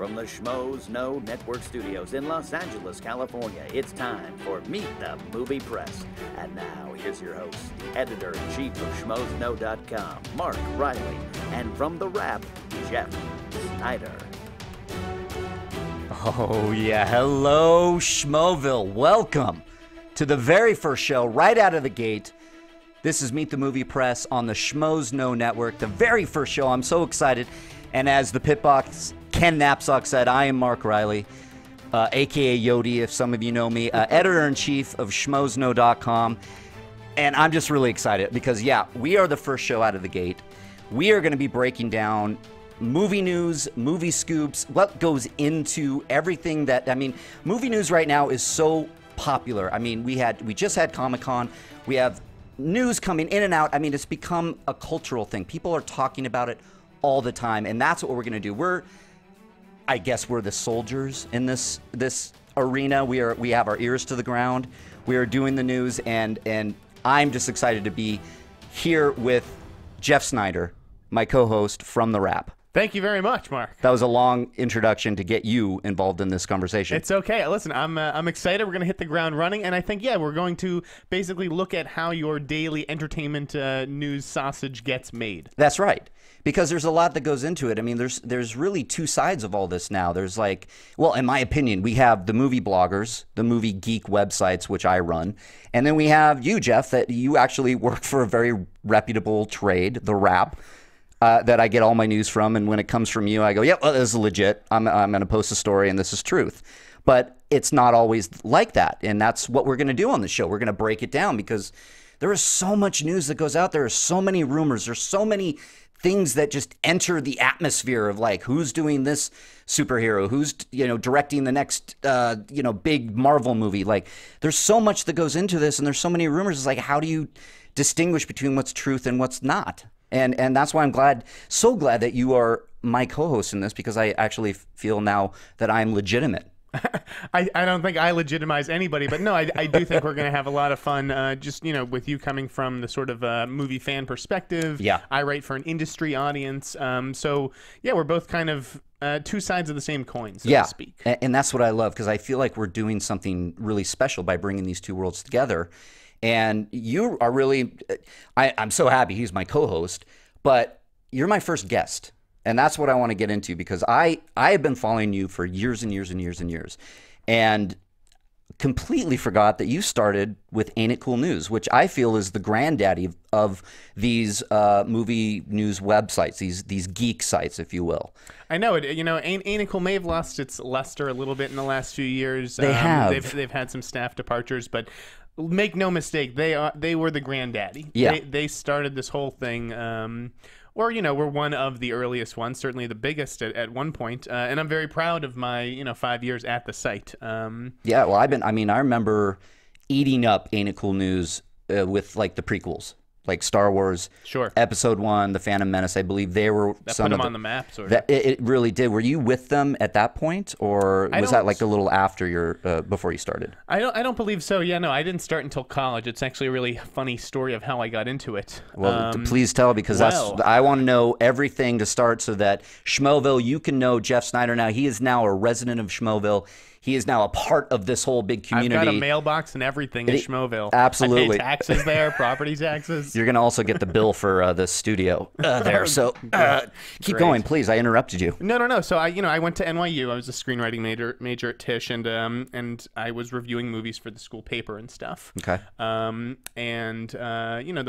from the Schmoes Know Network studios in Los Angeles, California, it's time for Meet the Movie Press. And now, here's your host, the editor-in-chief of schmoesknow.com, Mark Reilly, and from The Wrap, Jeff Sneider. Oh, yeah. Hello, Schmoville. Welcome to the very first show right out of the gate. This is Meet the Movie Press on the Schmoes Know Network, the very first show. I'm so excited. And as the Pitbox Ken Knapsack said, I am Mark Reilly, a.k.a. Yodi, if some of you know me, editor-in-chief of schmoesknow.com. And I'm just really excited because, yeah, we are the first show out of the gate. We are going to be breaking down movie news, movie scoops, what goes into everything that, movie news right now is so popular. We just had Comic-Con. We have news coming in and out. It's become a cultural thing. People are talking about it all the time, and that's what we're going to do. I guess we're the soldiers in this arena. We have our ears to the ground. We are doing the news, and I'm just excited to be here with Jeff Sneider, my co-host from The Wrap. Thank you very much, Mark. That was a long introduction to get you involved in this conversation. It's okay. Listen, I'm excited. We're going to hit the ground running, and I think, we're going to basically look at how your daily entertainment news sausage gets made. That's right. Because there's a lot that goes into it. There's really two sides of all this now. There's in my opinion, we have the movie bloggers, the movie geek websites, which I run. And then we have you, Jeff, that you actually work for a very reputable trade, The Wrap, that I get all my news from. And when it comes from you, I go, this is legit. I'm going to post a story and this is truth. But it's not always like that. And that's what we're going to do on the show. We're going to break it down because there is so much news that goes out there. There's so many rumors. There's so many things that just enter the atmosphere of who's doing this superhero, who's directing the next big Marvel movie. There's so much that goes into this, and there's so many rumors. It's how do you distinguish between what's truth and what's not? And that's why I'm so glad that you are my co-host in this, because I actually feel now that I'm legitimate. I don't think I legitimize anybody, but no, I do think we're going to have a lot of fun just, with you coming from the sort of movie fan perspective. Yeah. I write for an industry audience. So, we're both kind of two sides of the same coin, so to speak. And that's what I love, because I feel like we're doing something really special by bringing these two worlds together. And you are really, I'm so happy he's my co-host, but you're my first guest. And that's what I want to get into, because I have been following you for years and years and years and years, and completely forgot that you started with Ain't It Cool News, which I feel is the granddaddy of these movie news websites, these geek sites, if you will. I know it. Ain't It Cool may have lost its luster a little bit in the last few years. They have. They've had some staff departures, but make no mistake, they were the granddaddy. Yeah. They started this whole thing. Or, we're one of the earliest ones, certainly the biggest at one point. And I'm very proud of my, 5 years at the site. Yeah, well, I remember eating up Ain't It Cool News with, the prequels. Like Star Wars, sure. Episode 1, The Phantom Menace. I believe they were that some put them of on the map, sort of. It really did. Were you with them at that point, or was that a little after before you started? I don't believe so. Yeah, no, I didn't start until college. It's actually a really funny story of how I got into it. Well, please tell, because I want to know everything to start, so that Schmoville, you can know Jeff Sneider now. He is now a resident of Schmoville. He is now a part of this whole big community. I've got a mailbox and everything in Schmoville. Absolutely. I pay taxes there, property taxes. You're going to also get the bill for the studio there. So keep going, please. I interrupted you. No. So I went to NYU. I was a screenwriting major at Tisch, and I was reviewing movies for the school paper and stuff. Okay. The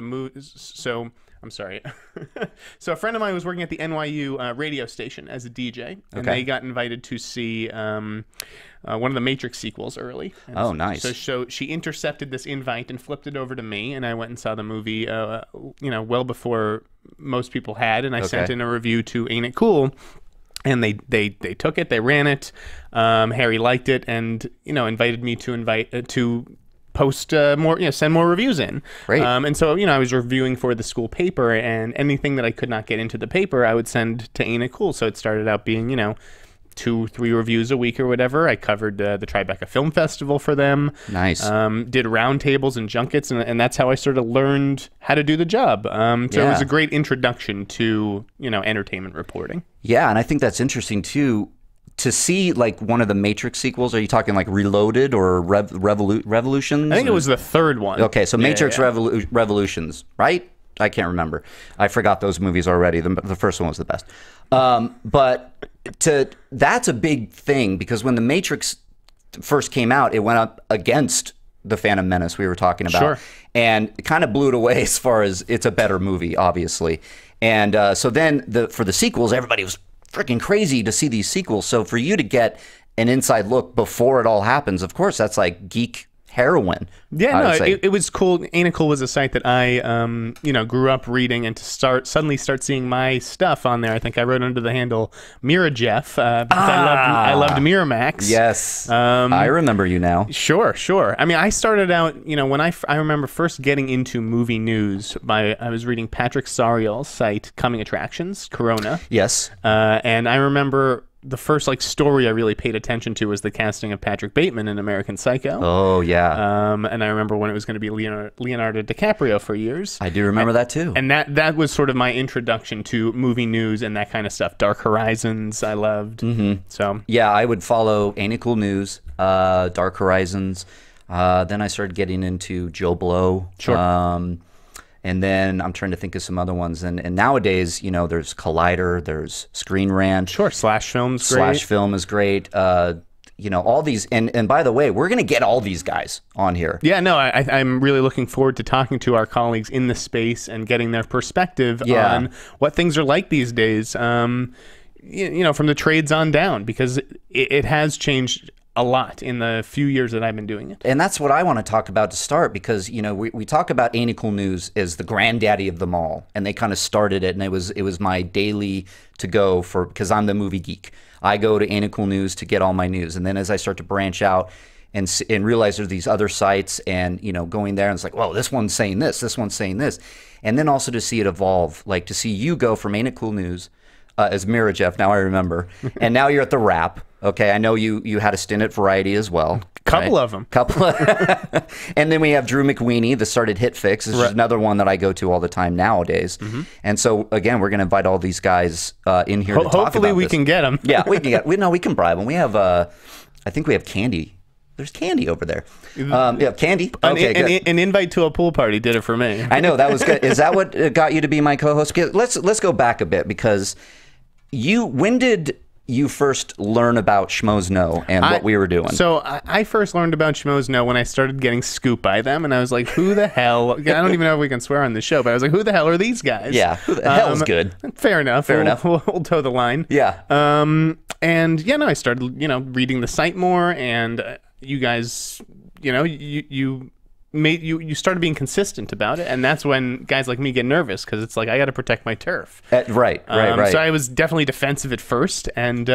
movies. So I'm sorry. So a friend of mine was working at the NYU radio station as a DJ, and they got invited to see one of the Matrix sequels early. And nice. So she intercepted this invite and flipped it over to me, and I went and saw the movie, well before most people had, and I sent in a review to Ain't It Cool. And they took it, they ran it. Harry liked it, and invited me to post more, send more reviews in. Great. And so, I was reviewing for the school paper, and anything that I could not get into the paper, I would send to Ain't It Cool. So it started out being, 2-3 reviews a week or whatever. I covered the Tribeca Film Festival for them. Nice. Did roundtables and junkets, and that's how I sort of learned how to do the job. It was a great introduction to, entertainment reporting. Yeah, and I think that's interesting too, to see like one of the Matrix sequels, are you talking like Reloaded or Revolutions? I think it was the third one. Okay, so Matrix Revolutions, right? I can't remember. I forgot those movies already. The first one was the best. But that's a big thing, because when the Matrix first came out, it went up against the Phantom Menace we were talking about. Sure. And it kind of blew it away as far as it's a better movie, obviously. And so then for the sequels, everybody was freaking crazy to see these sequels. So for you to get an inside look before it all happens, of course, that's like geek heroin. Yeah, no, it was cool. Ain't It Cool was a site that I, grew up reading, and to suddenly start seeing my stuff on there. I think I wrote under the handle Mira Jeff because I loved Miramax. Yes, I remember you now. Sure. I mean, I started out, when I remember first getting into movie news I was reading Patrick Sariel's site, Coming Attractions, Corona. Yes, and I remember the first story I really paid attention to was the casting of Patrick Bateman in American Psycho. Oh yeah. And I remember when it was going to be Leonardo DiCaprio for years. I do remember that too. And that was sort of my introduction to movie news and that kind of stuff. Dark Horizons, I loved. Mm-hmm. So yeah, I would follow Ain't It Cool News, Dark Horizons. Then I started getting into Joe Blow. Sure. And then I'm trying to think of some other ones. And nowadays, there's Collider, there's Screen Rant. Sure, Slash Film's great. Slash Film is great. All these. And by the way, we're going to get all these guys on here. Yeah, no, I'm really looking forward to talking to our colleagues in the space and getting their perspective on what things are like these days, from the trades on down, because it has changed a lot in the few years that I've been doing it. And that's what I want to talk about to start, because we talk about Ain't It Cool News as the granddaddy of them all, and they kind of started it, and it was my daily to go because I'm the movie geek. I go to Ain't It Cool News to get all my news, and then as I start to branch out and realize there's these other sites, and going there and it's like, whoa, this one's saying this one's saying this, and then also to see it evolve, like to see you go from Ain't It Cool News as Mira Jeff, now I remember, and now you're at the Wrap. Okay, I know you had a stint at Variety as well. Couple of them. And then we have Drew McWeeny that started Hit Fix. This is another one that I go to all the time nowadays. Mm-hmm. And so, again, we're going to invite all these guys in here to talk about Hopefully we can get them. Yeah, we can bribe them. We have, I think we have Candy. There's Candy over there. Yeah, Candy. Okay, an invite to a pool party did it for me. I know, that was good. Is that what got you to be my co-host? Let's go back a bit, because when did you first learn about Schmoes Know and what we were doing? So I first learned about Schmoes Know when I started getting scooped by them, and I was like, who the hell? I don't even know if we can swear on the show, but I was like, who the hell are these guys? Yeah, who the hell is good? Fair enough. We'll toe the line. Yeah. I started, reading the site more, and you guys, you started being consistent about it, and that's when guys like me get nervous, because it's like, I got to protect my turf. Right. So I was definitely defensive at first, and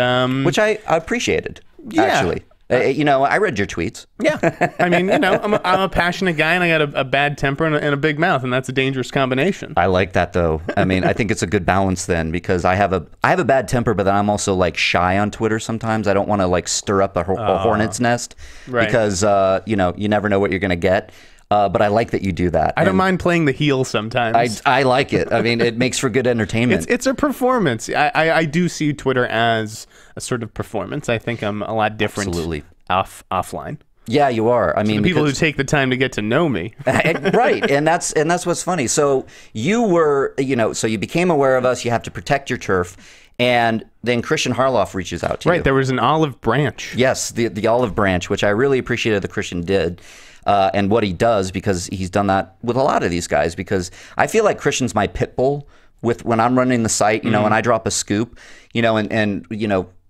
which I appreciated. Actually, I read your tweets. Yeah, I mean, I'm a passionate guy, and I got a bad temper and a big mouth, and that's a dangerous combination. I like that, though. I mean, I think it's a good balance then, because I have a bad temper, but then I'm also like shy on Twitter sometimes. I don't want to like stir up a hornet's nest, because you never know what you're gonna get. But I like that you do that. I don't mind playing the heel sometimes. I like it. I mean, it makes for good entertainment. It's a performance. I do see Twitter as a sort of performance. I think I'm a lot different. Absolutely. Offline. Yeah, you are. I mean, the people who take the time to get to know me. Right, and that's what's funny. So you were, so you became aware of us. You have to protect your turf. And then Christian Harloff reaches out to you. Right, there was an olive branch. Yes, the olive branch, which I really appreciated that Christian did. And what he does, because he's done that with a lot of these guys, because I feel like Christian's my pit bull when I'm running the site, and I drop a scoop, and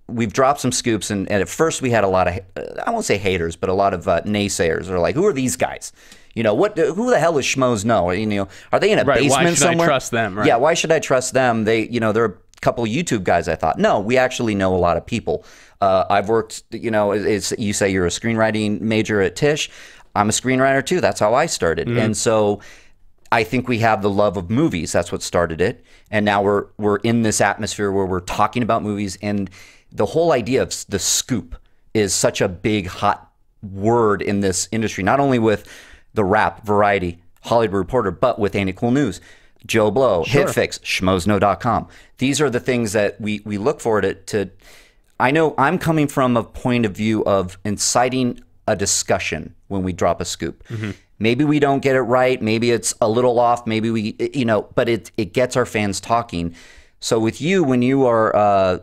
we've dropped some scoops, and at first we had a lot of, I won't say haters, but a lot of naysayers. They're like, who are these guys? Who the hell is Schmoes Know? Are they in a basement somewhere? Why should I trust them? Right? Yeah, why should I trust them? They're a couple of YouTube guys. I thought, no, we actually know a lot of people. I've worked, you say you're a screenwriting major at Tisch. I'm a screenwriter too. That's how I started. Mm-hmm. And so I think we have the love of movies. That's what started it. And now we're in this atmosphere where we're talking about movies, and the whole idea of the scoop is such a big, hot word in this industry, not only with the Wrap, Variety, Hollywood Reporter, but with Ain't It Cool News, Joe Blow, Sure. HitFix, schmoesknow.com. These are the things that we look for to I know I'm coming from a point of view of inciting a discussion when we drop a scoop. Maybe we don't get it right. Maybe it's a little off. Maybe we, but it gets our fans talking. So with you, when you are,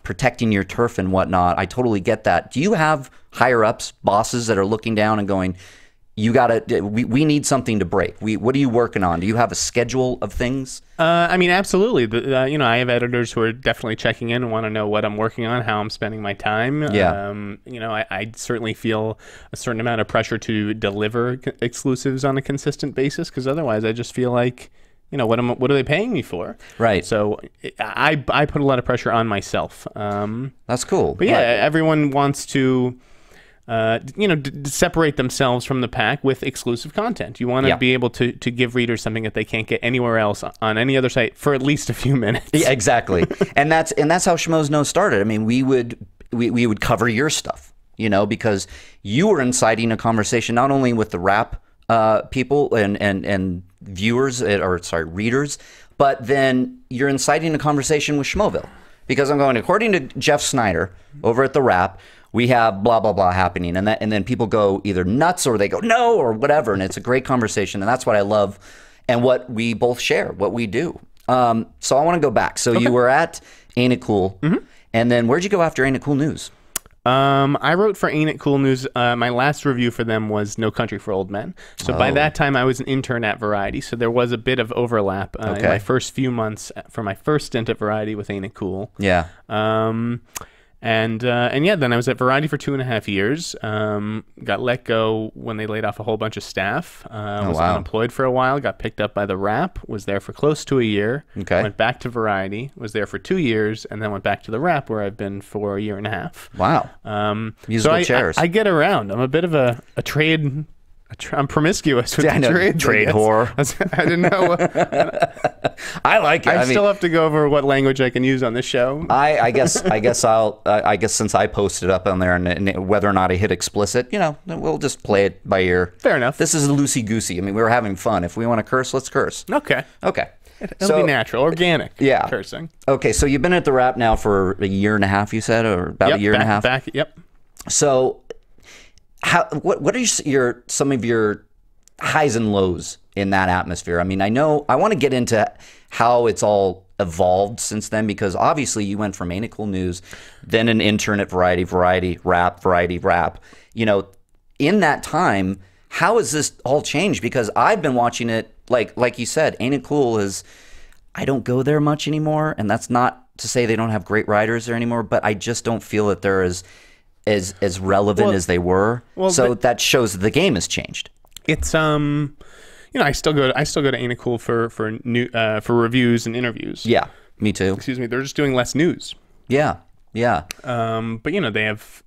protecting your turf and whatnot, I totally get that. Do you have higher ups, bosses that are looking down and going, we need something to break. What are you working on? Do you have a schedule of things? I mean, absolutely. I have editors who are definitely checking in and want to know what I'm working on, how I'm spending my time. Yeah. I certainly feel a certain amount of pressure to deliver exclusives on a consistent basis, because otherwise I just feel like, what are they paying me for? Right. So I put a lot of pressure on myself. That's cool. But yeah, everyone wants to separate themselves from the pack with exclusive content. You want to be able to give readers something that they can't get anywhere else on any other site for at least a few minutes. Yeah, exactly. and that's how Schmoes Know started. I mean, we would cover your stuff, because you were inciting a conversation not only with the rap people and viewers readers, but then you're inciting a conversation with Schmoville, because I'm going, according to Jeff Sneider over at the Rap, we have blah blah blah happening, and then people go either nuts or they go no or whatever, and it's a great conversation, and that's what I love and what we both share, what we do. So I want to go back. So you were at Ain't It Cool, and then where'd you go after Ain't It Cool News? I wrote for Ain't It Cool News. My last review for them was No Country for Old Men. So by that time, I was an intern at Variety, so there was a bit of overlap in my first few months for my first stint at Variety with Ain't It Cool. Yeah. And then I was at Variety for 2.5 years. Got let go when they laid off a whole bunch of staff. Was unemployed for a while. Got picked up by the Rap. Was there for close to a year. Okay. Went back to Variety. Was there for 2 years, and then went back to the Rap, where I've been for 1.5 years. Wow. Musical chairs. I get around. I'm a bit of a trade. I'm promiscuous with the trade whore. I didn't know. I like it. I still have to go over what language I can use on this show. I guess since I posted up on there and whether or not I hit explicit, we'll just play it by ear. Fair enough. This is loosey goosey. I mean, we were having fun. If we want to curse, let's curse. Okay. It'll be natural, organic. Cursing. Okay. So you've been at the Rap now for 1.5 years, you said, or about a year and a half. Yep. So. What are some of your highs and lows in that atmosphere? I mean, I want to get into how it's all evolved since then, because obviously you went from Ain't It Cool News, then an intern at Variety Rap. In that time, how has this all changed? Because I've been watching it, like you said, Ain't It Cool I don't go there much anymore, and that's not to say they don't have great writers there anymore, but I just don't feel that they're as relevant as they were. So that shows that the game has changed. It's I still go to Ain't It Cool for reviews and interviews. Yeah, me too. Excuse me, they're just doing less news. Yeah. But they have,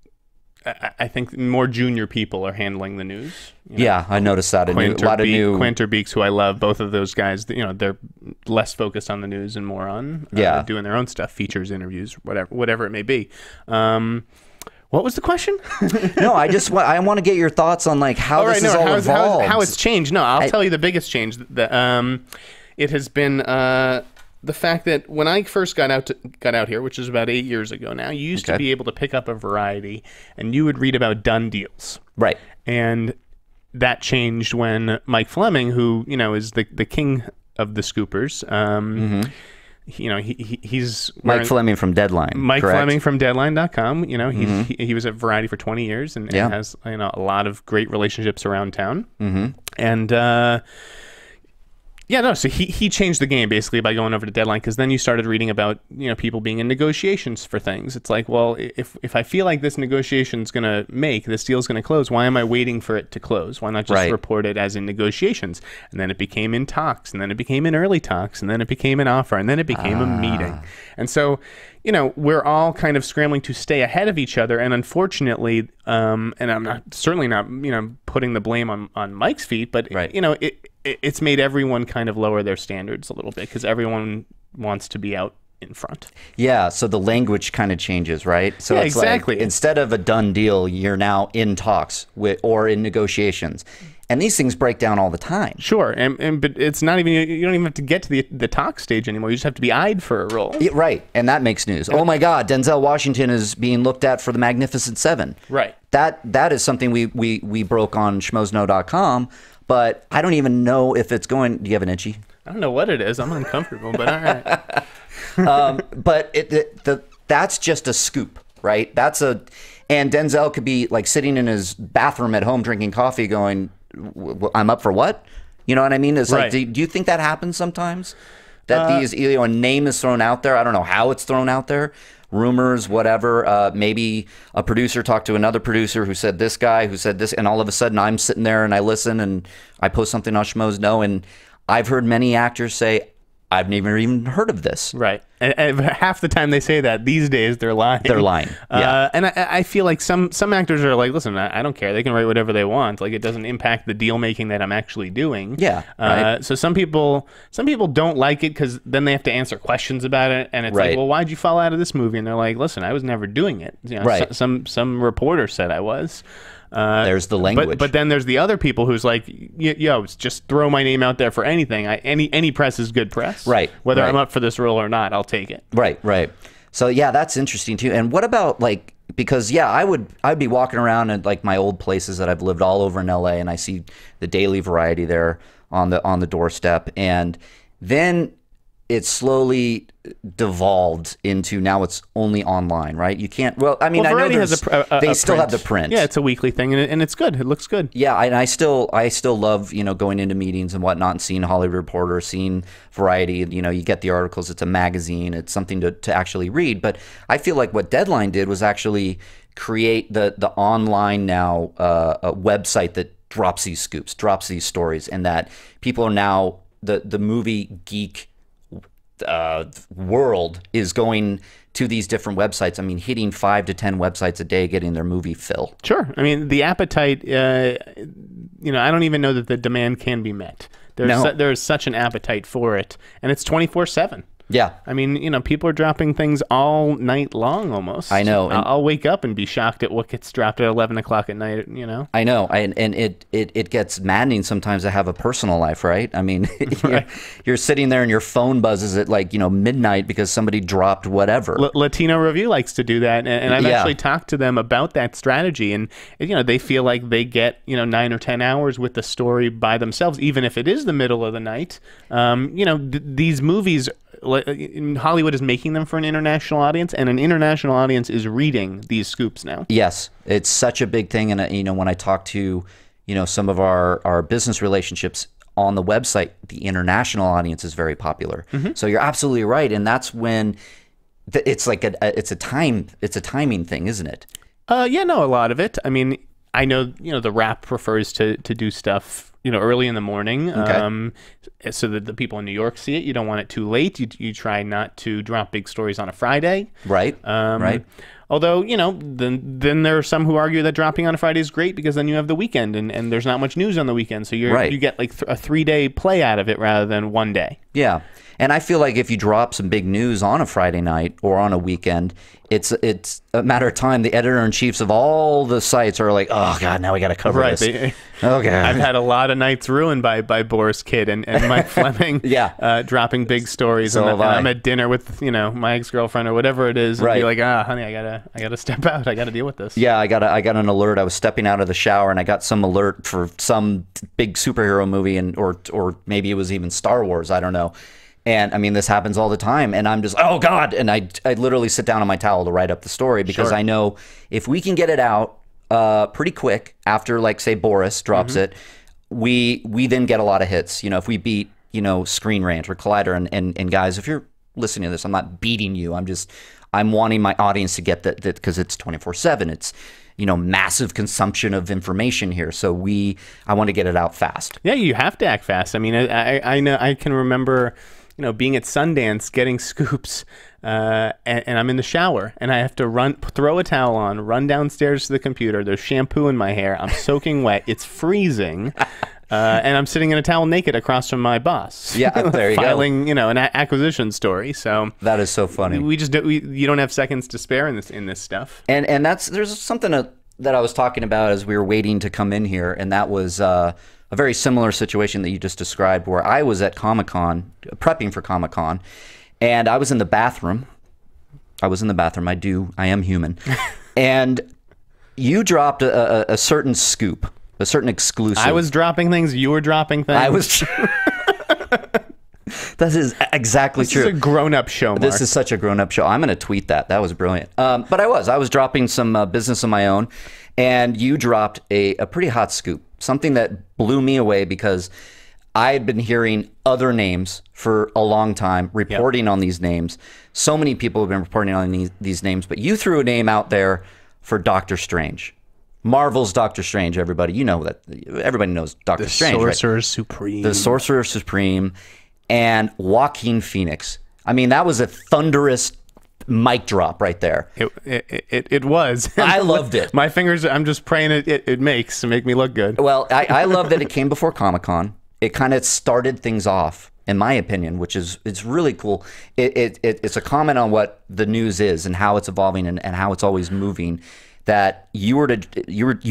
I think, more junior people are handling the news. Yeah, I noticed that. Quinter Beeks, who I love, both of those guys, they're less focused on the news and more on doing their own stuff, features, interviews, whatever it may be. What was the question? No, I want to get your thoughts on how this is all evolved. How it's changed. No, I'll tell you the biggest change. It has been the fact that when I first got out here, which is about 8 years ago now, you used to be able to pick up a Variety and you would read about done deals. Right. And that changed when Mike Fleming, who is the king of the scoopers, he's Mike Fleming from Deadline. Mike Fleming from Deadline.com. He was at Variety for 20 years and has a lot of great relationships around town. And so he changed the game basically by going over to Deadline, because then you started reading about people being in negotiations for things. It's like, well, if I feel like this negotiation's gonna this deal's gonna close, why am I waiting for it to close? Why not just report it as in negotiations? And then it became in talks, and then it became in early talks, and then it became an offer, and then it became a meeting. And so we're all kind of scrambling to stay ahead of each other, and unfortunately, and I'm certainly not putting the blame on Mike's feet, but it's made everyone kind of lower their standards a little bit, because everyone wants to be out in front. Yeah, so the language kind of changes, right? So Yeah, it's exactly. Like, instead of a done deal, you're now in talks or in negotiations. And these things break down all the time. Sure, but it's not even, you don't even have to get to the talk stage anymore. You just have to be eyed for a role. Yeah, right, and that makes news. Oh my God, Denzel Washington is being looked at for The Magnificent Seven. Right. That is something we broke on schmoesknow.com, but I don't even know if it's going. Do you have an itchy? I don't know what it is. I'm uncomfortable, but all right. But that's just a scoop, right? And Denzel could be like sitting in his bathroom at home drinking coffee going, I'm up for what? You know what I mean? It's like, Right. do you think that happens sometimes? That a name is thrown out there. I don't know how it's thrown out there. Rumors, whatever. Maybe a producer talked to another producer who said this guy, who said this, and all of a sudden I'm sitting there and I listen and I post something on Schmoes Know, and I've heard many actors say, I've never even heard of this. Right. And half the time they say that, these days they're lying. They're lying. Yeah. And I feel like some actors are like, listen, I don't care. They can write whatever they want. Like, it doesn't impact the deal making that I'm actually doing. Yeah. Right. So some people don't like it because then they have to answer questions about it, and it's Right. like, well, why'd you fall out of this movie? And they're like, listen, I was never doing it. You know, Right. Some reporter said I was. There's the language. But then there's the other people who's like, yo, just throw my name out there for anything. Any press is good press. Right, Whether right. I'm up for this role or not, I'll take it. Right. So yeah, that's interesting too. And what about like, because yeah, I'd be walking around at like my old places that I've lived all over in LA, and I see the Daily Variety there on the doorstep, and then it slowly devolved into now it's only online, right? You can't. Well, I mean, I know Variety has they still print. have the print. Yeah, it's a weekly thing, and it's good. It looks good. Yeah, and I still love, going into meetings and whatnot and seeing Hollywood Reporter, seeing Variety. You get the articles. It's a magazine. It's something to actually read. But I feel like what Deadline did was actually create the online now a website that drops these scoops, drops these stories, and that people are now the movie geek world is going to these different websites. I mean, hitting 5 to 10 websites a day, getting their movie fill. Sure. I mean, the appetite, I don't even know that the demand can be met. There's such an appetite for it, and it's 24/7. Yeah. I mean, people are dropping things all night long almost. I know. I'll wake up and be shocked at what gets dropped at 11 o'clock at night, I know. And it gets maddening sometimes to have a personal life, right? I mean, Right. you're sitting there and your phone buzzes at like, midnight because somebody dropped whatever. Latino Review likes to do that, and I've Yeah. actually talked to them about that strategy, and they feel like they get 9 or 10 hours with the story by themselves, even if it is the middle of the night. These movies, Hollywood is making them for an international audience, and an international audience is reading these scoops now. Yes, it's such a big thing. And, when I talk to, some of our business relationships on the website, the international audience is very popular. Mm-hmm. So you're absolutely right. And that's when it's like it's a timing thing, isn't it? A lot of it. I mean, I know, the Wrap prefers to do stuff, early in the morning, Okay. So that the people in New York see it. You don't want it too late. You try not to drop big stories on a Friday. Right. Right. Although, then there are some who argue that dropping on a Friday is great because then you have the weekend and there's not much news on the weekend. So Right. you get like a 3-day play out of it rather than one day. Yeah. And I feel like if you drop some big news on a Friday night or on a weekend, it's a matter of time. The editor-in-chiefs of all the sites are like, oh, God, now we got to cover this. Okay. I've had a lot of nights ruined by Boris Kidd and Mike Fleming Yeah. Dropping big stories. So and have I. I'm at dinner with, my ex-girlfriend or whatever it is and Right. be like, honey, I gotta step out. I got to deal with this. Yeah, I got an alert. I was stepping out of the shower and I got some alert for some big superhero movie or maybe it was even Star Wars. I don't know. And I mean, this happens all the time. And I'm just, oh God. And I literally sit down on my towel to write up the story because Sure. I know if we can get it out pretty quick after, like, say, Boris drops Mm-hmm. it, we then get a lot of hits. If we beat, Screen Rant or Collider. And guys, if you're listening to this, I'm not beating you. I'm wanting my audience to get that because it's 24/7. It's, massive consumption of information here. So I want to get it out fast. Yeah, you have to act fast. I mean, I know I can remember, being at Sundance, getting scoops, and I'm in the shower, and I have to throw a towel on, run downstairs to the computer. There's shampoo in my hair. I'm soaking wet. It's freezing. and I'm sitting in a towel naked across from my boss. Yeah, there you filing, go. An acquisition story. So that is so funny. You don't have seconds to spare in this stuff. And there's something that I was talking about as we were waiting to come in here, and that was a very similar situation that you just described, where I was at Comic-Con, prepping for Comic-Con, and I was in the bathroom. I am human. And you dropped a certain scoop, a certain exclusive. I was dropping things. You were dropping things. I was. That is exactly true. This is a grown-up show, Mark. This is such a grown-up show. I'm going to tweet that. That was brilliant. But I was dropping some business of my own, and you dropped a pretty hot scoop, something that blew me away because I had been hearing other names for a long time, reporting on these names. So many people have been reporting on these names, but you threw a name out there for Doctor Strange. Marvel's Doctor Strange, everybody. You know that. Everybody knows Doctor Strange, right? The Sorcerer Supreme. The Sorcerer Supreme. And Joaquin Phoenix. I mean, that was a thunderous mic drop right there. It was. I loved it. My fingers, I'm just praying it makes to make me look good. Well, I love that it came before Comic-Con. It kind of started things off, in my opinion, which is it's really cool. It's a comment on what the news is and how it's evolving and how it's always moving. That you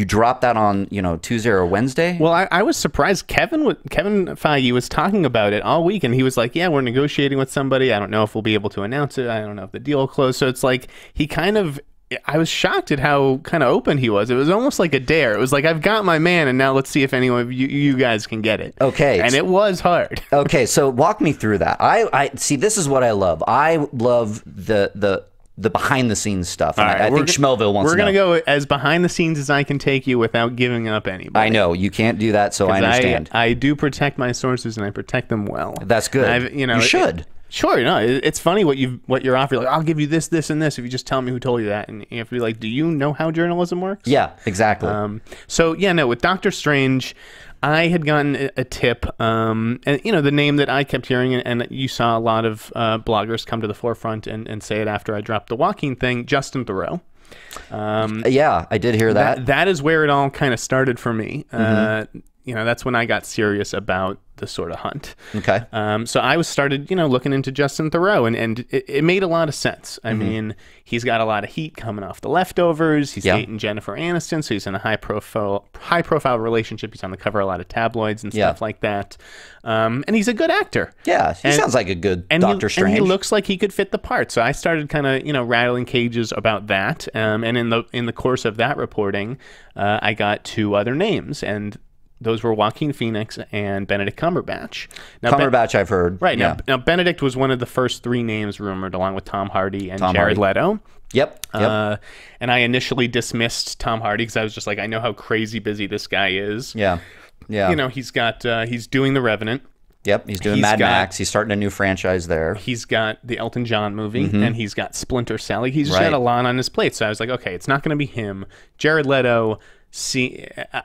dropped that on Tuesday or Wednesday. Well, I was surprised. Kevin Feige was talking about it all week, and he was like, "Yeah, we're negotiating with somebody. I don't know if we'll be able to announce it. I don't know if the deal will close." So it's like I was shocked at how kind of open he was. It was almost like a dare. It was like, I've got my man, and now let's see if anyone of you guys can get it. Okay, and it was hard. Okay, so walk me through that. I see. This is what I love. I love the behind the scenes stuff. And I think Schmelville wants to know. We're going to go as behind the scenes as I can take you without giving up anybody. I know. You can't do that, so I understand. I do protect my sources, and I protect them well. That's good. You should. Sure, no, it's funny what you're offering. Like, I'll give you this, this, and this if you just tell me who told you that. And you have to be like, do you know how journalism works? Yeah, exactly. With Doctor Strange, I had gotten a tip, and the name that I kept hearing, and you saw a lot of bloggers come to the forefront and say it after I dropped the Joaquin thing, Justin Theroux. Yeah, I did hear that. That is where it all kind of started for me. That's when I got serious about the sort of hunt. Okay. So I started, looking into Justin Theroux, and it made a lot of sense. I mean, he's got a lot of heat coming off The Leftovers. He's dating Jennifer Aniston, so he's in a high profile relationship. He's on the cover of a lot of tabloids and stuff like that. And he's a good actor. Yeah, he sounds like a good Doctor Strange. And he looks like he could fit the part. So I started kind of, rattling cages about that. And in the course of that reporting, I got two other names, and those were Joaquin Phoenix and Benedict Cumberbatch. Now, Cumberbatch, I've heard. Right. Now, Benedict was one of the first three names rumored, along with Tom Hardy and Jared Leto. Yep. And I initially dismissed Tom Hardy because I was just like, I know how crazy busy this guy is. Yeah. Yeah. He's doing The Revenant. Yep, he's doing Mad Max. He's starting a new franchise there. He's got the Elton John movie, and he's got Splinter Cell. He's got a lot on his plate. So I was like, okay, it's not going to be him. Jared Leto.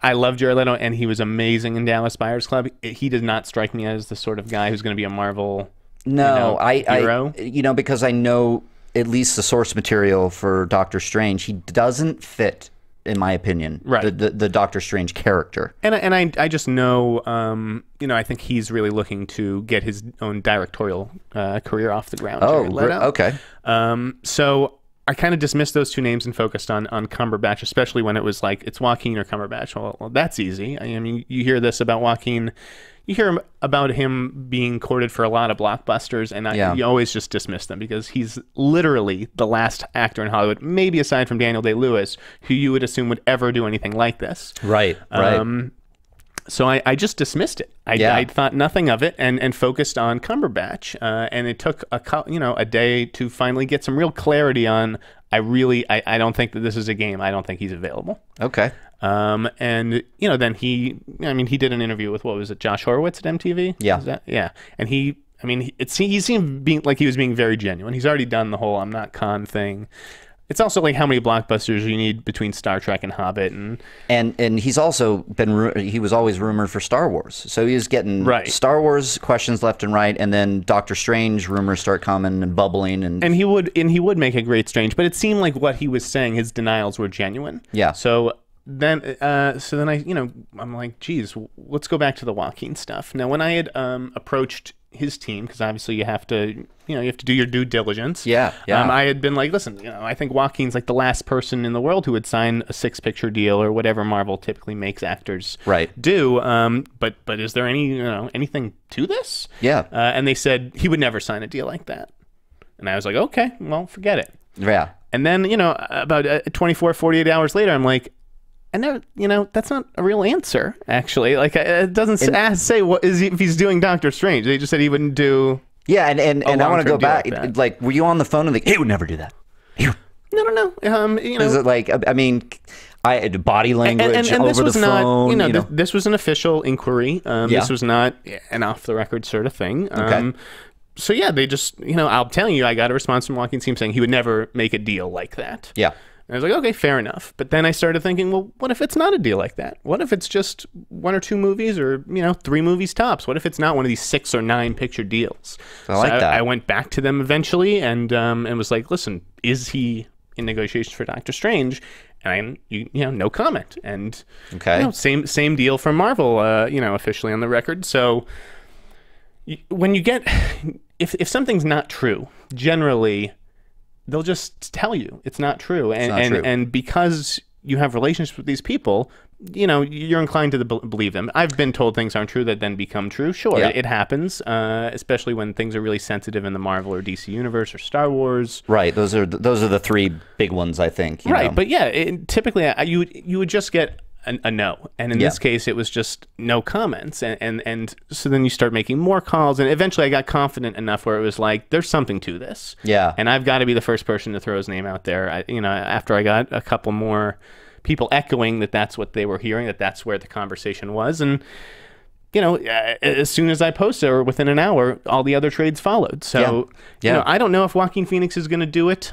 I love Jared Leto, and he was amazing in Dallas Buyers Club. He did not strike me as the sort of guy who's going to be a Marvel hero. Because I know at least the source material for Doctor Strange, he doesn't fit, in my opinion, the Doctor Strange character. And I just know, I think he's really looking to get his own directorial career off the ground. Jared Leto. Okay. So I kind of dismissed those two names and focused on Cumberbatch, especially when it was like, it's Joaquin or Cumberbatch. Well, that's easy. I mean, you hear this about Joaquin. You hear about him being courted for a lot of blockbusters, and you always just dismiss them because he's literally the last actor in Hollywood, maybe aside from Daniel Day-Lewis, who you would assume would ever do anything like this. Right. So I just dismissed it. I thought nothing of it and focused on Cumberbatch. And it took a day to finally get some real clarity on. I don't think that this is a game. I don't think he's available. Okay. And then he did an interview with, what was it, Josh Horowitz at MTV? Yeah. And he seemed like he was being very genuine. He's already done the whole "I'm not Khan" thing. It's also like how many blockbusters you need between Star Trek and Hobbit, and he's also he was always rumored for Star Wars, so he was getting Star Wars questions left and right, and then Doctor Strange rumors start coming and bubbling, and he would make a great Strange, but it seemed like what he was saying, his denials were genuine. Yeah. So then I'm like, geez, let's go back to the Joaquin stuff. Now, when I had approached his team, because obviously you have to do your due diligence. Yeah. I had been like, listen, I think Joaquin's like the last person in the world who would sign a 6-picture deal or whatever Marvel typically makes actors do. But is there anything to this? Yeah. And they said he would never sign a deal like that. And I was like, okay, well, forget it. Yeah. And then, about 24, 48 hours later, I'm like, I never, that's not a real answer, actually. Like, it doesn't say if he's doing Doctor Strange. They just said he wouldn't do. Yeah, and I want to go back. Like, were you on the phone and he would never do that? No. Is it like, I mean, I had body language and over the phone. This was an official inquiry. This was not an off-the-record sort of thing. Okay. So yeah, they just, I'll tell you, I got a response from Joaquin's team saying he would never make a deal like that. Yeah. And I was like, okay, fair enough. But then I started thinking, well, what if it's not a deal like that? What if it's just 1 or 2 movies or, 3 movies tops? What if it's not one of these 6 or 9 picture deals? I like that. I went back to them eventually and was like, listen, is he in negotiations for Doctor Strange? And no comment. And same deal from Marvel, officially on the record. So when you get, if something's not true, generally they'll just tell you it's not true. And because you have relationships with these people, you're inclined to believe them. I've been told things aren't true that then become true. Sure, it happens, especially when things are really sensitive in the Marvel or DC universe or Star Wars. Right. Those are the 3 big ones, I think. Right. But yeah, typically you would just get a no, and in this case it was just no comments, and so then you start making more calls, and eventually I got confident enough where it was like, there's something to this, and I've got to be the first person to throw his name out there. After I got a couple more people echoing that's what they were hearing, that's where the conversation was, and as soon as I posted, or within an hour, all the other trades followed. So I don't know if Joaquin Phoenix is going to do it.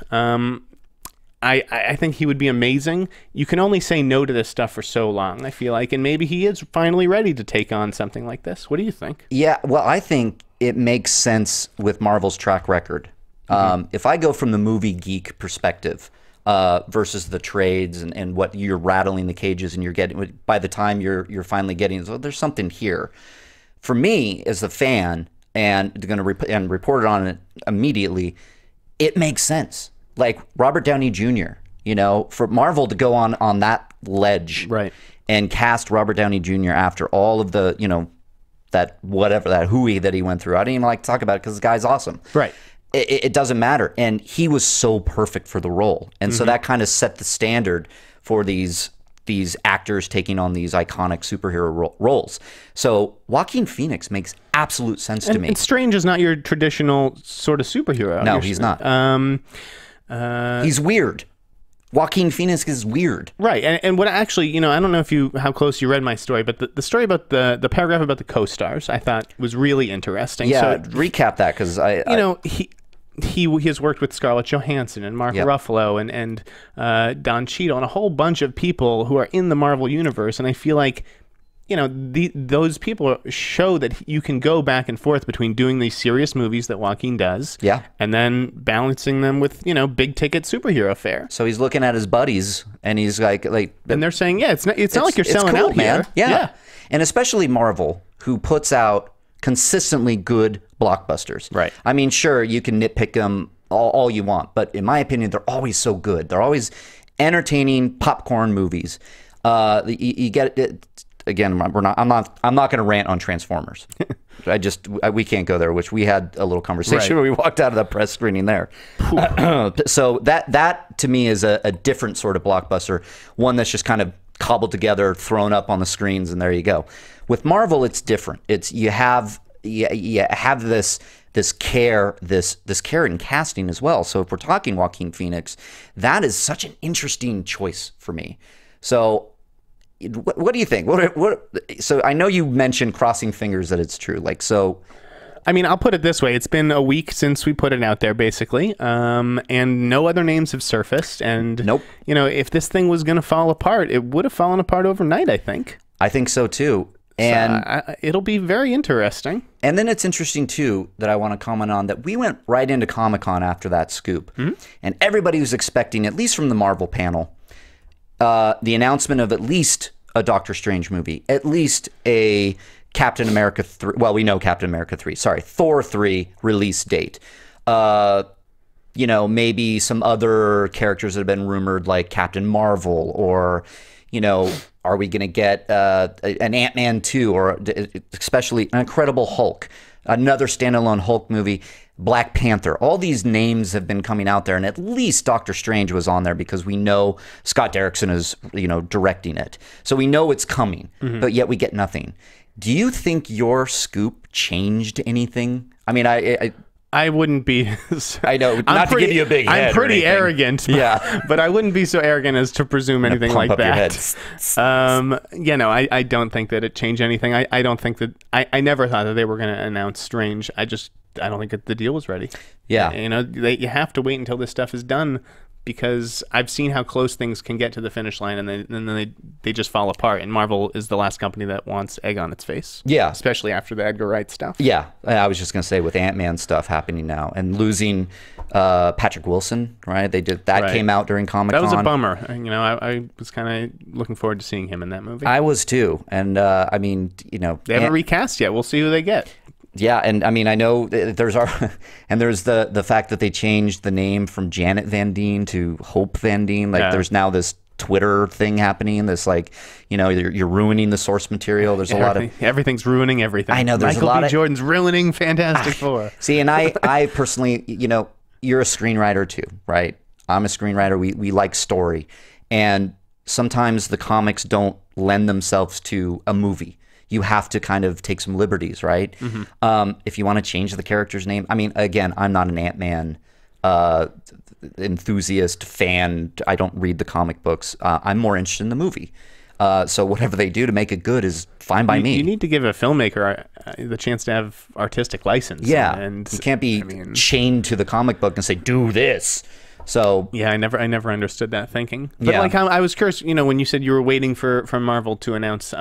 I think he would be amazing. You can only say no to this stuff for so long, I feel like, and maybe he is finally ready to take on something like this. What do you think? Yeah, well, I think it makes sense with Marvel's track record. If I go from the movie geek perspective versus the trades and what you're rattling the cages and you're getting, by the time you're finally getting, so there's something here. For me, as a fan, and going to report on it immediately, it makes sense. Like Robert Downey Jr., for Marvel to go on that ledge and cast Robert Downey Jr. after all of the, that hooey that he went through. I didn't even like to talk about it because the guy's awesome. Right. It doesn't matter. And he was so perfect for the role. And so that kind of set the standard for these actors taking on these iconic superhero roles. So Joaquin Phoenix makes absolute sense to me. And Strange is not your traditional sort of superhero. No, he's not. He's weird. Joaquin Phoenix is weird. Right. And what actually, I don't know how close you read my story, but the story about the paragraph about the co-stars I thought was really interesting. Yeah, so, recap that, because he has worked with Scarlett Johansson and Mark Ruffalo and Don Cheadle and a whole bunch of people who are in the Marvel universe, and I feel like those people show that you can go back and forth between doing these serious movies that Joaquin does, and then balancing them with big ticket superhero fare. So he's looking at his buddies, and he's like, and they're saying, it's not like you're selling cool, out man. Here. Yeah, and especially Marvel, who puts out consistently good blockbusters. Right. I mean, sure, you can nitpick them all you want, but in my opinion, they're always so good. They're always entertaining popcorn movies. You get it. Again, I'm not going to rant on Transformers. We can't go there, which we had a little conversation where we walked out of the press screening there. So that to me is a different sort of blockbuster, one that's just kind of cobbled together, thrown up on the screens, and there you go. With Marvel, it's different. It's you have this care in casting as well. So if we're talking Joaquin Phoenix, that is such an interesting choice for me. So what do you think? So I know you mentioned crossing fingers that it's true. I mean, I'll put it this way. It's been a week since we put it out there, basically, and no other names have surfaced. And, if this thing was going to fall apart, it would have fallen apart overnight, I think. I think so, too. And so, it'll be very interesting. And then it's interesting, too, that I want to comment on that we went right into Comic-Con after that scoop. And everybody was expecting, at least from the Marvel panel, the announcement of at least a Doctor Strange movie, at least a Captain America 3. Well, we know Captain America 3. Sorry, Thor 3 release date. You know, maybe some other characters that have been rumored, like Captain Marvel, or, you know, are we going to get an Ant-Man 2, or especially an Incredible Hulk, another standalone Hulk movie, Black Panther. All these names have been coming out there, and at least Doctor Strange was on there because we know Scott Derrickson is, you know, directing it. So we know it's coming, but yet we get nothing. Do you think your scoop changed anything? I mean, I wouldn't be. I know, not to give you a big head. I'm pretty arrogant, but I wouldn't be so arrogant as to presume anything like that. You know, I don't think that it changed anything. I don't think that. I never thought that they were going to announce Strange. I don't think that the deal was ready. Yeah, you know, you have to wait until this stuff is done, because I've seen how close things can get to the finish line, and then they just fall apart. And Marvel is the last company that wants egg on its face. Yeah. Especially after the Edgar Wright stuff. Yeah. I was just going to say, with Ant-Man stuff happening now and losing Patrick Wilson, right? They did that. Right. Came out during Comic-Con. That was a bummer. You know, I was kind of looking forward to seeing him in that movie. I was too. And I mean, you know, they haven't recast yet. We'll see who they get. Yeah, and I mean, I know there's the fact that they changed the name from Janet Van Dien to Hope Van Dien. Like, there's now this Twitter thing happening. This, like, you know, you're ruining the source material. There's a lot of everything's ruining everything. I know there's Michael a lot B. Jordan's ruining Fantastic Four. See, and I personally, you know, you're a screenwriter too, right? I'm a screenwriter. We like story, and sometimes the comics don't lend themselves to a movie. You have to kind of take some liberties, right? If you want to change the character's name. I mean, again, I'm not an Ant-Man enthusiast, fan. I don't read the comic books. I'm more interested in the movie. So whatever they do to make it good is fine by me. You need to give a filmmaker the chance to have artistic license. Yeah, and you can't be chained to the comic book and say, do this. So yeah, I never understood that thinking. But like, I was curious, you know, when you said you were waiting for Marvel to announce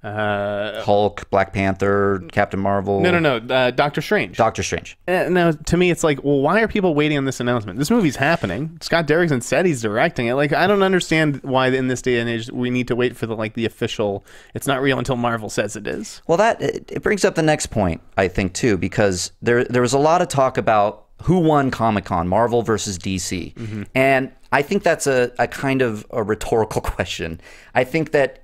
Hulk, Black Panther, Captain Marvel. No. Doctor Strange. Doctor Strange. Now, to me, it's like, well, why are people waiting on this announcement? This movie's happening. Scott Derrickson said he's directing it. Like, I don't understand why in this day and age we need to wait for the official. It's not real until Marvel says it is. Well, it brings up the next point, I think, too, because there was a lot of talk about who won Comic-Con, Marvel versus DC, and I think that's a kind of a rhetorical question. I think that.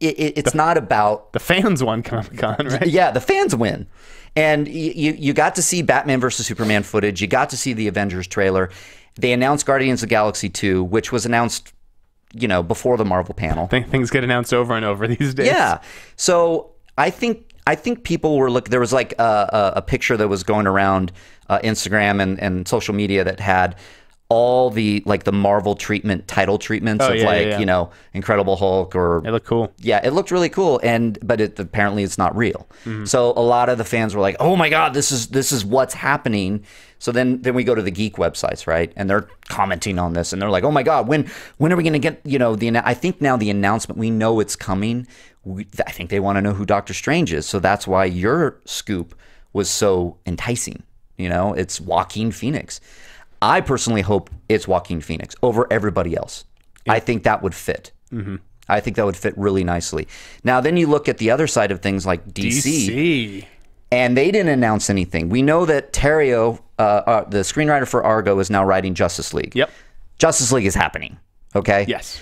It's not about... The fans won Comic-Con, right? Yeah, the fans win. And you got to see Batman versus Superman footage. You got to see the Avengers trailer. They announced Guardians of the Galaxy 2, which was announced, you know, before the Marvel panel. Things get announced over and over these days. Yeah. So I think people were looking... There was like a picture that was going around Instagram and social media that had all the Marvel title treatments of you know, Incredible Hulk, or it looked cool. Yeah, it looked really cool, but apparently it's not real. So a lot of the fans were like, "Oh my God, this is what's happening." So then we go to the geek websites, right, and they're commenting on this, and they're like, "Oh my God, when are we going to get, you know, I think now the announcement, we know it's coming. I think they want to know who Doctor Strange is, so that's why your scoop was so enticing. You know, it's Joaquin Phoenix. I personally hope it's Joaquin Phoenix over everybody else. Yeah. I think that would fit. I think that would fit really nicely. Now, then you look at the other side of things like DC. And they didn't announce anything. We know that Terrio, the screenwriter for Argo, is now writing Justice League. Yep. Justice League is happening, okay? Yes.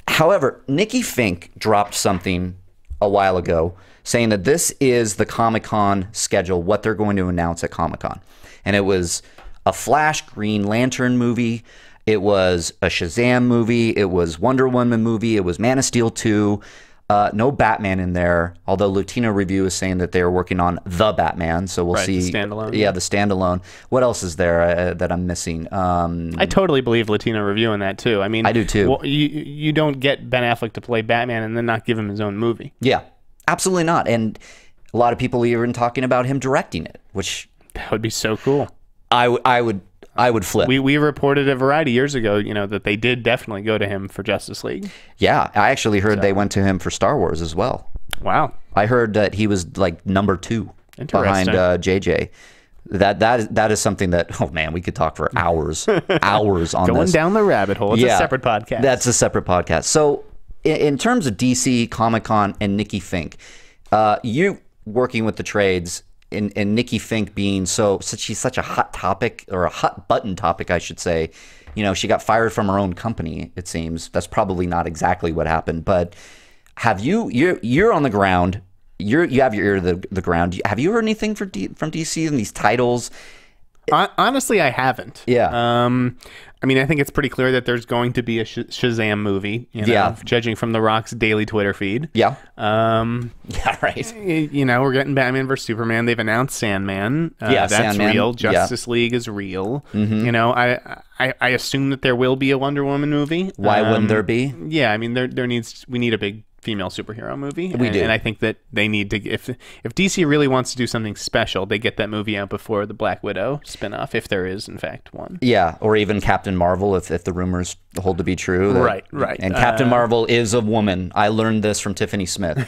However, Nikki Fink dropped something a while ago saying that this is the Comic-Con schedule, what they're going to announce at Comic-Con. And it was a Flash Green Lantern movie. It was a Shazam movie. It was Wonder Woman movie. It was Man of Steel 2. No Batman in there, although Latino Review is saying that they're working on the Batman, so we'll see. The standalone. Yeah, the standalone. What else is there that I'm missing? I totally believe Latino Review in that too. I mean, I do too. Well, you don't get Ben Affleck to play Batman and then not give him his own movie. Yeah, absolutely not. And a lot of people are even talking about him directing it, which that would be so cool. I would flip. We reported at Variety years ago, you know, that they did definitely go to him for Justice League. Yeah, I actually heard they went to him for Star Wars as well. Wow. I heard that he was like number 2 behind JJ. That is something that, oh man, we could talk for hours on Going this. down the rabbit hole. It's a separate podcast. That's a separate podcast. So in terms of DC, Comic-Con, and Nikki Fink, you working with the trades, and Nikki Fink being she's such a hot topic, or a hot button topic, I should say. You know, she got fired from her own company, it seems. That's probably not exactly what happened, but you're on the ground. You have your ear to the ground. Have you heard anything from DC and these titles? Honestly, I haven't. Yeah. I mean, I think it's pretty clear that there's going to be a Shazam movie. You know, judging from The Rock's daily Twitter feed. Yeah. Yeah. Right. You know, we're getting Batman vs Superman. They've announced Sandman. That's Sandman. real. Justice League is real. Mm-hmm. You know, I assume that there will be a Wonder Woman movie. Why wouldn't there be? Yeah. I mean, we need a big female superhero movie. We do. And I think that they need to, if DC really wants to do something special, they get that movie out before the Black Widow spinoff, if there is in fact one. Yeah, or even Captain Marvel, if the rumors hold to be true. Right. And Captain Marvel is a woman. I learned this from Tiffany Smith.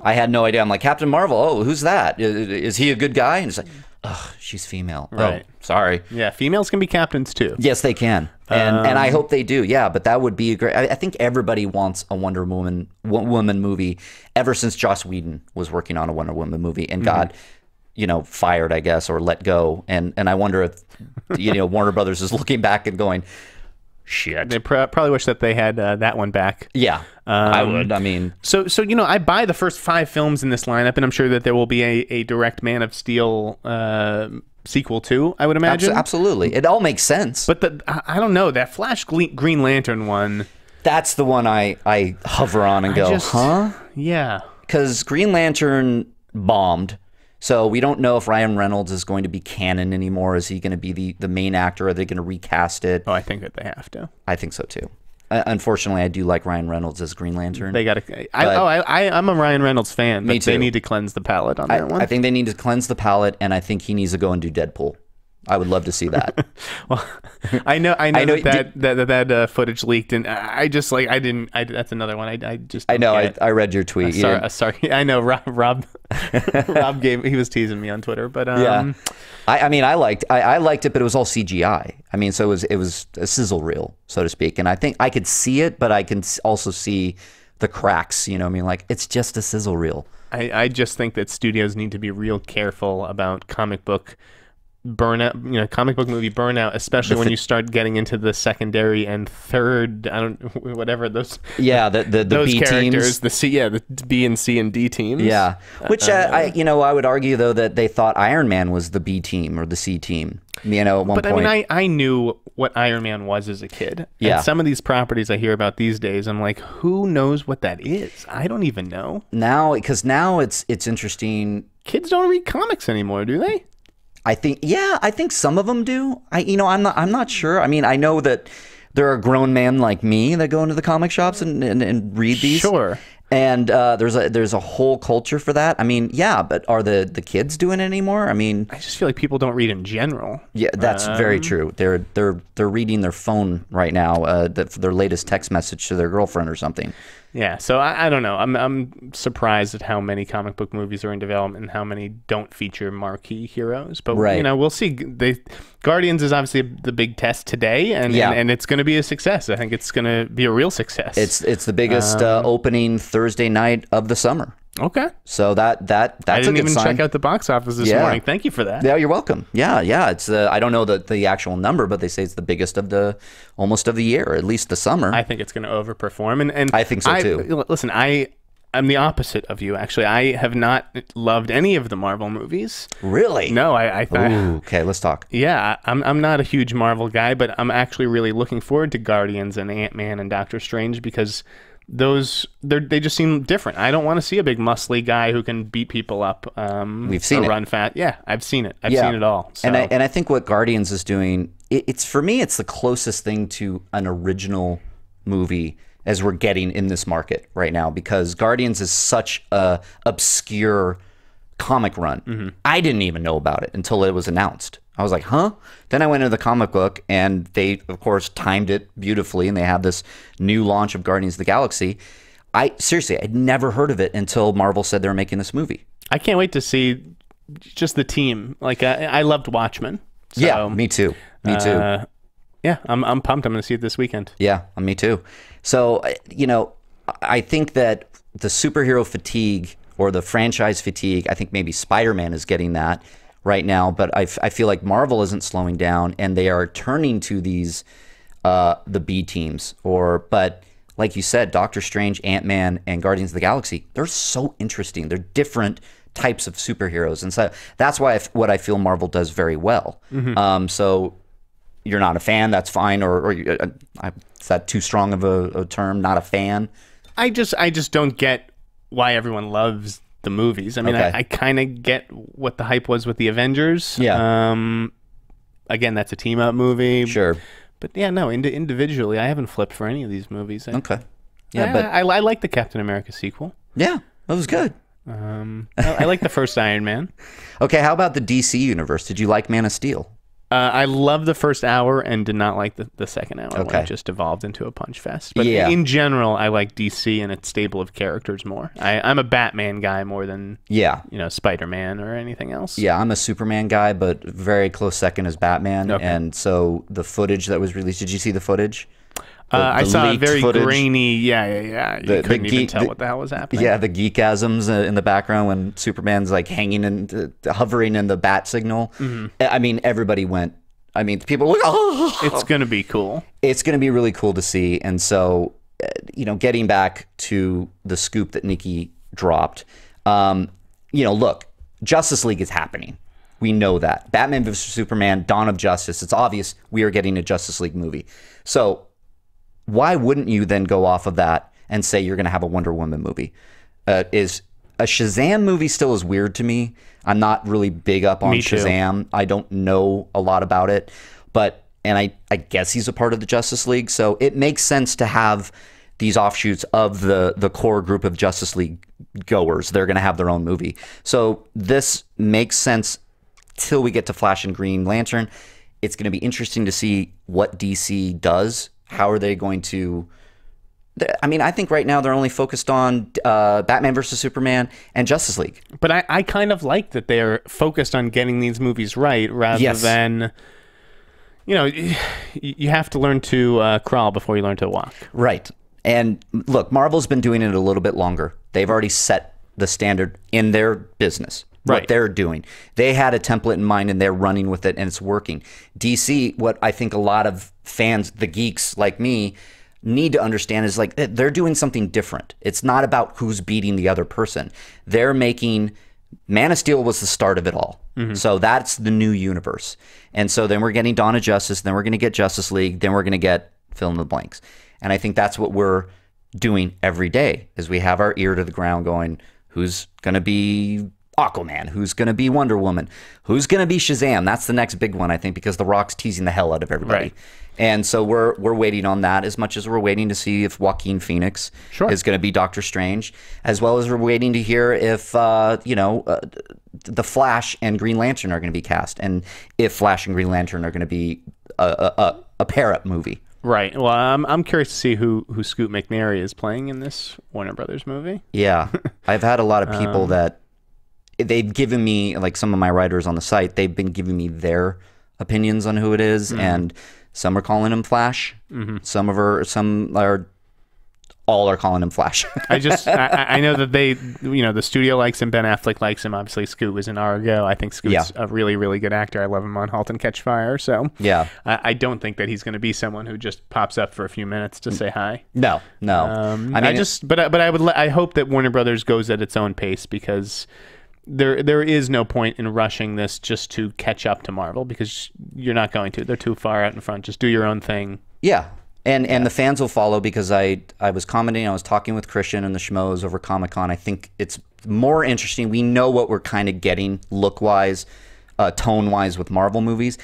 I had no idea. I'm like, Captain Marvel, oh, who's that? Is he a good guy? And it's like, oh, she's female. Right. Oh, sorry. Yeah, females can be captains too. Yes, they can. And I hope they do. Yeah, but that would be great. I think everybody wants a Wonder Woman movie ever since Joss Whedon was working on a Wonder Woman movie and got, fired, I guess, or let go. And I wonder if, Warner Brothers is looking back and going, shit. They probably wish that they had that one back. Yeah, I would. I mean, so I buy the first 5 films in this lineup, and I'm sure that there will be a direct Man of Steel sequel too, I would imagine. Absolutely. It all makes sense. But I don't know, that Flash Green Lantern one. That's the one I hover on and go, huh? Yeah. Because Green Lantern bombed. So we don't know if Ryan Reynolds is going to be canon anymore. Is he going to be the main actor? Are they going to recast it? Oh, I think that they have to. I think so too. Unfortunately, I do like Ryan Reynolds as Green Lantern. They got to. I'm a Ryan Reynolds fan. But me too. They need to cleanse the palate on that one. I think they need to cleanse the palate, and I think he needs to go and do Deadpool. I would love to see that. Well, I know that footage leaked, and I just like I didn't. That's another one. I know. I read your tweet. Sorry. I know. Rob he was teasing me on Twitter, but yeah. I liked it, but it was all CGI. I mean, so it was a sizzle reel, so to speak. And I think I could see it, but I can also see the cracks. You know, what I mean, like it's just a sizzle reel. I just think that studios need to be real careful about comic book burnout, comic book movie burnout, especially when you start getting into the secondary and third, those the B characters, teams. the B and C and D teams. Yeah, which I would argue though that they thought Iron Man was the B team or the C team. At one point. I mean, I knew what Iron Man was as a kid. Yeah. And some of these properties I hear about these days, I'm like, who knows what that is? I don't even know. Now it's interesting. Kids don't read comics anymore, do they? I think some of them do. I'm not sure. I mean, I know that there are grown men like me that go into the comic shops and read these. Sure. And there's a whole culture for that. I mean, yeah, but are the kids doing it anymore? I mean, I just feel like people don't read in general. Yeah, that's very true. They're reading their phone right now, their latest text message to their girlfriend or something. Yeah, so I don't know. I'm surprised at how many comic book movies are in development and how many don't feature marquee heroes. But we'll see. Guardians is obviously the big test today, and it's going to be a success. I think it's going to be a real success. It's the biggest opening Thursday night of the summer. Okay. So that's a good sign. I didn't even check out the box office this morning. Thank you for that. Yeah, you're welcome. Yeah. It's I don't know the actual number, but they say it's the biggest of almost of the year, at least the summer. I think it's going to overperform, and I think so too. Listen, I'm the opposite of you, actually. I have not loved any of the Marvel movies. Really? No, I thought. Okay, let's talk. Yeah, I'm not a huge Marvel guy, but I'm actually really looking forward to Guardians and Ant-Man and Doctor Strange because they just seem different. I don't want to see a big muscly guy who can beat people up. We've seen it. Run fast. Yeah, I've seen it. I've seen it all. So. And I think what Guardians is doing, it's for me, it's the closest thing to an original movie as we're getting in this market right now, because Guardians is such a obscure comic run. Mm-hmm. I didn't even know about it until it was announced. I was like, huh? Then I went into the comic book, and they, of course, timed it beautifully, and they have this new launch of Guardians of the Galaxy. I'd never heard of it until Marvel said they were making this movie. I can't wait to see just the team. Like I loved Watchmen. So, yeah, me too. Me too. Yeah, I'm pumped. I'm going to see it this weekend. Yeah, me too. So, I think that the superhero fatigue or the franchise fatigue, I think maybe Spider-Man is getting that right now, but I feel like Marvel isn't slowing down, and they are turning to these the B teams. But like you said, Doctor Strange, Ant-Man, and Guardians of the Galaxy, they're so interesting. They're different types of superheroes, and so that's why what I feel Marvel does very well. So you're not a fan, that's fine, or is that too strong of a term? Not a fan? I just don't get why everyone loves the movies. I mean, Okay. I kind of get what the hype was with the Avengers. Yeah. Again, that's a team up movie. Sure. But yeah, no, individually, I haven't flipped for any of these movies. Okay. Yeah, but I like the Captain America sequel. Yeah, that was good. I like the first Iron Man. Okay, how about the DC universe? Did you like Man of Steel? I loved the first hour and did not like the second hour when Okay. it just evolved into a punch fest. But Yeah. in general, I like DC and its stable of characters more. I'm a Batman guy more than Yeah. Spider-Man or anything else. Yeah, I'm a Superman guy, but very close second is Batman. Okay. And so the footage that was released, did you see the footage? I The saw a leaked very footage? grainy. Yeah. You couldn't even tell what the hell was happening. Yeah, the geekasms in the background when Superman's like hanging and hovering in the bat signal. I mean, everybody went. I mean, people were like, oh. It's going to be cool. It's going to be really cool to see. And so, getting back to the scoop that Nikki dropped, look, Justice League is happening. We know that. Batman vs. Superman, Dawn of Justice. It's obvious we are getting a Justice League movie. So why wouldn't you then go off of that and say you're going to have a Wonder Woman movie? Is a Shazam movie still is weird to me. I'm not really big up on Me too. Shazam. I don't know a lot about it, and I guess he's a part of the Justice League, so it makes sense to have these offshoots of the core group of Justice League goers. They're going to have their own movie. So this makes sense till we get to Flash and Green Lantern. It's going to be interesting to see what DC does. How are they going to... I mean, I think right now they're only focused on Batman versus Superman and Justice League. But I kind of like that they're focused on getting these movies right rather than... you have to learn to crawl before you learn to walk. Right. And look, Marvel's been doing it a little bit longer. They've already set the standard in their business. What they're doing. They had a template in mind and they're running with it and it's working. DC, what I think a lot of fans, the geeks like me, need to understand is like they're doing something different. It's not about who's beating the other person. They're making... Man of Steel was the start of it all. So that's the new universe. And so then we're getting Dawn of Justice, then we're going to get Justice League, then we're going to get fill in the blanks. And I think that's what we're doing every day is we have our ear to the ground going, who's going to be Aquaman? Who's going to be Wonder Woman? Who's going to be Shazam? That's the next big one, I think, because The Rock's teasing the hell out of everybody. Right. And so we're waiting on that as much as we're waiting to see if Joaquin Phoenix is going to be Doctor Strange, as well as we're waiting to hear if The Flash and Green Lantern are going to be cast, and if Flash and Green Lantern are going to be a pair-up movie. Right. Well, I'm curious to see who Scoot McNairy is playing in this Warner Brothers movie. Yeah. I've had a lot of people that they've given me, like some of my writers on the site, they've been giving me their opinions on who it is, and some are calling him Flash. Some all are calling him Flash. I know that they, the studio likes him. Ben Affleck likes him. Obviously, Scoot was in Argo. I think Scoot's a really, really good actor. I love him on *Halt and Catch Fire*. So yeah, I don't think that he's going to be someone who just pops up for a few minutes to say hi. No. I mean, I hope that Warner Brothers goes at its own pace because there is no point in rushing this just to catch up to Marvel because you're not going to. They're too far out in front. Just do your own thing. Yeah. And the fans will follow because I was commenting, I was talking with Christian and the Schmoes over Comic-Con. I think it's more interesting. We know what we're kind of getting look-wise, tone-wise with Marvel movies.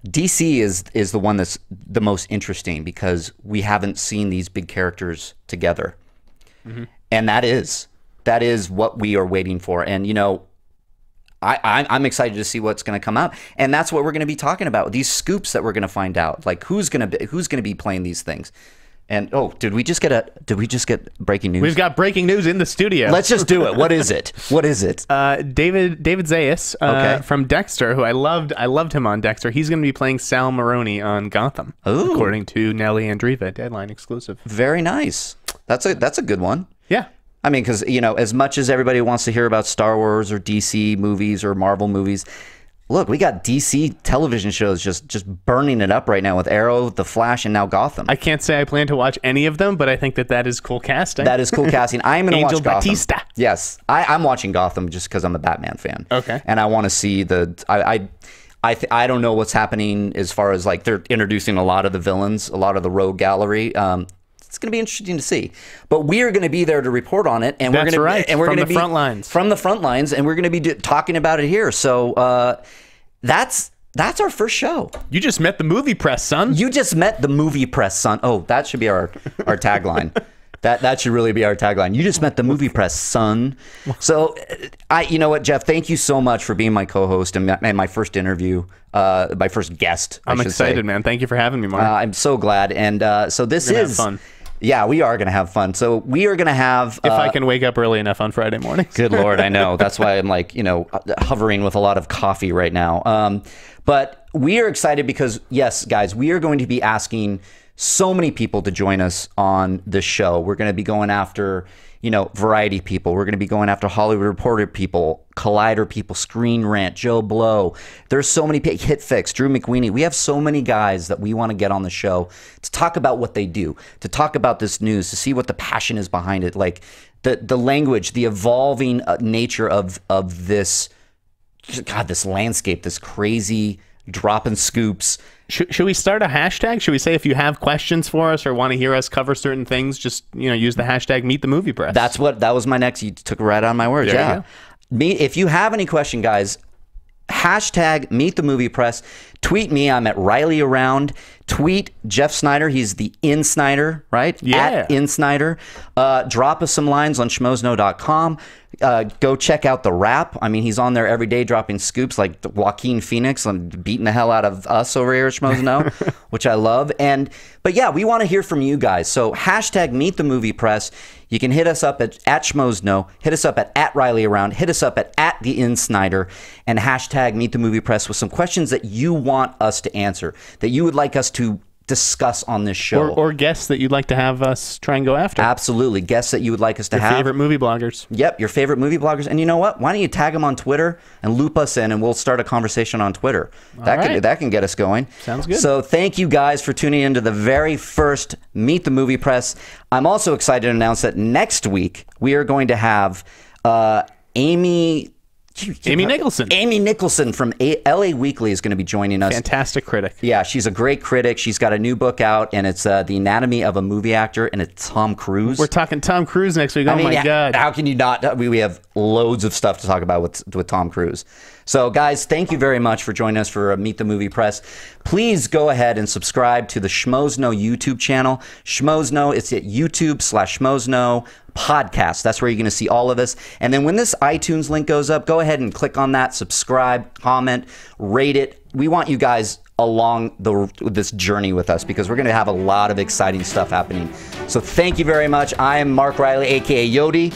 DC is the one that's the most interesting because we haven't seen these big characters together. And that is what we are waiting for. And, I'm excited to see what's going to come out, and that's what we're going to be talking about. These scoops that we're going to find out, like who's going to be playing these things. And did we just get breaking news? We've got breaking news in the studio. Let's just do it. What is it? David Zayas from Dexter, who I loved him on Dexter. He's going to be playing Sal Maroni on Gotham, according to Nelly Andriva, Deadline exclusive. Very nice. That's a good one. Yeah. I mean, because, as much as everybody wants to hear about Star Wars or DC movies or Marvel movies, look, we got DC television shows just burning it up right now with Arrow, The Flash, and now Gotham. I can't say I plan to watch any of them, but I think that is cool casting. That is cool casting. I am going to watch Gotham. Angel Batista. Yes. I'm watching Gotham just because I'm a Batman fan. Okay. And I want to see I don't know what's happening as far as, like, they're introducing a lot of the villains, a lot of the rogue gallery. It's going to be interesting to see, but we are going to be there to report on it, and we're going to from the front lines, and we're going to be talking about it here. So that's our first show. You just met the movie press, son. You just met the movie press, son. Oh, that should be our tagline. That should really be our tagline. You just met the movie press, son. So, you know what, Jeff? Thank you so much for being my co-host and my first interview, my first guest. I'm excited, man. Thank you for having me, Mark. I'm so glad. And so this is fun. Yeah, we are going to have fun. So we are going to have... if I can wake up early enough on Friday mornings. Good Lord, I know. That's why I'm like, hovering with a lot of coffee right now. But we are excited because, yes, guys, we are going to be asking so many people to join us on this show. We're going to be going after... Variety people. We're going to be going after Hollywood Reporter people, Collider people, Screen Rant, Joe Blow. There's so many people, Hit Fix, Drew McWeeny. We have so many guys that we want to get on the show to talk about what they do, to talk about this news, to see what the passion is behind it, like the language, the evolving nature of this, this landscape, this crazy dropping scoops. Should we start a hashtag? Should we say if you have questions for us or want to hear us cover certain things, just use the hashtag #MeetTheMoviePress. That was my next. You took right on my words. There you go. If you have any question, guys, hashtag #MeetTheMoviePress. Tweet me. I'm at Reilly Around. Tweet Jeff Sneider. He's the In Sneider, right? Yeah. At In Sneider. Drop us some lines on schmozno.com. Go check out The Wrap. I mean, he's on there every day dropping scoops like Joaquin Phoenix and beating the hell out of us over here at Schmozno, which I love. But yeah, we want to hear from you guys. So hashtag #MeetTheMoviePress. You can hit us up at Schmozno, hit us up at Reilly Around, hit us up at the In Sneider, and hashtag #MeetTheMoviePress with some questions that you want us to answer, that you would like us to discuss on this show. Or guests that you'd like to have us try and go after. Absolutely. Guests that you would like us to have. Your favorite movie bloggers. Yep, your favorite movie bloggers. And you know what? Why don't you tag them on Twitter and loop us in, and we'll start a conversation on Twitter. That can get us going. Sounds good. So thank you guys for tuning into the very first Meet the Movie Press. I'm also excited to announce that next week we are going to have Amy Nicholson. Amy Nicholson from LA Weekly is going to be joining us. Fantastic critic. Yeah, she's a great critic. She's got a new book out, and it's The Anatomy of a Movie Actor, and it's Tom Cruise. We're talking Tom Cruise next week. My God. How can you not? We have loads of stuff to talk about with Tom Cruise. So, guys, thank you very much for joining us for Meet the Movie Press. Please go ahead and subscribe to the Schmozno YouTube channel. Schmozno, it's at YouTube/Schmozno podcast. That's where you're going to see all of us. And then when this iTunes link goes up, go ahead and click on that, subscribe, comment, rate it. We want you guys along this journey with us because we're going to have a lot of exciting stuff happening. So thank you very much. I am Mark Reilly, a.k.a. Yodi.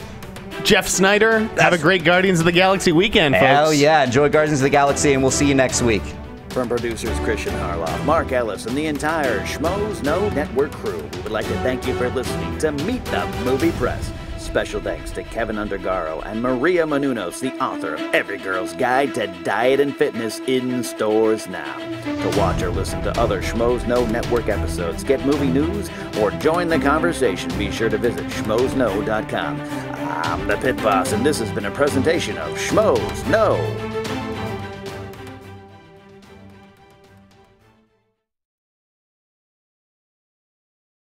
Jeff Sneider. Have a great Guardians of the Galaxy weekend, folks. Hell yeah. Enjoy Guardians of the Galaxy, and we'll see you next week. From producers Christian Harloff, Mark Ellis, and the entire Schmozno Network crew, we would like to thank you for listening to Meet the Movie Press. Special thanks to Kevin Undergaro and Maria Menounos, the author of Every Girl's Guide to Diet and Fitness, in stores now. To watch or listen to other Schmozno Network episodes, get movie news, or join the conversation, be sure to visit schmozno.com. I'm the Pit Boss, and this has been a presentation of Schmozno.